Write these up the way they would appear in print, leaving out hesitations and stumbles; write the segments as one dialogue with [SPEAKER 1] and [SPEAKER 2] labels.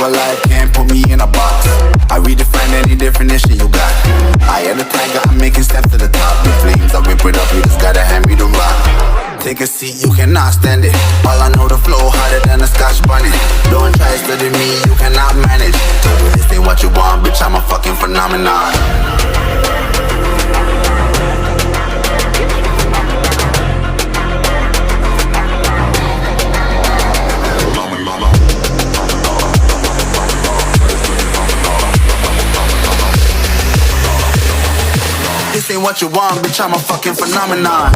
[SPEAKER 1] alive, can't put me in a box. I redefine any definition you got. I am the tiger, I'm making steps to the top. The flames, I whip it up, you just gotta hand me the rock. Take a seat, you cannot stand it. All I know, the flow harder than a Scotch bonnet. Don't try studying me, you cannot manage. This ain't what you want, bitch, I'm a fucking phenomenon. This ain't what you want, bitch, I'm a fucking phenomenon.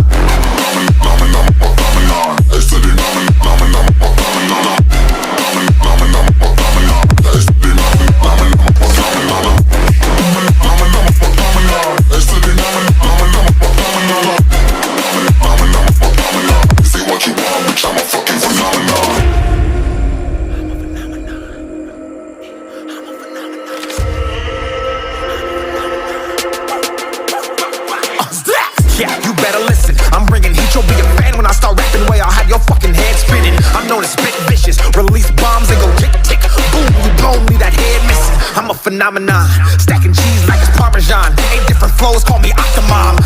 [SPEAKER 2] Yeah, you better listen. I'm bringing heat, you'll be a fan when I start rapping. Way I'll have your fucking head spinning. I'm known as spit vicious, release bombs and go tick tick. Boom, you blow me that head missing. I'm a phenomenon, stacking cheese like it's Parmesan. 8 different flows, call me Octomom.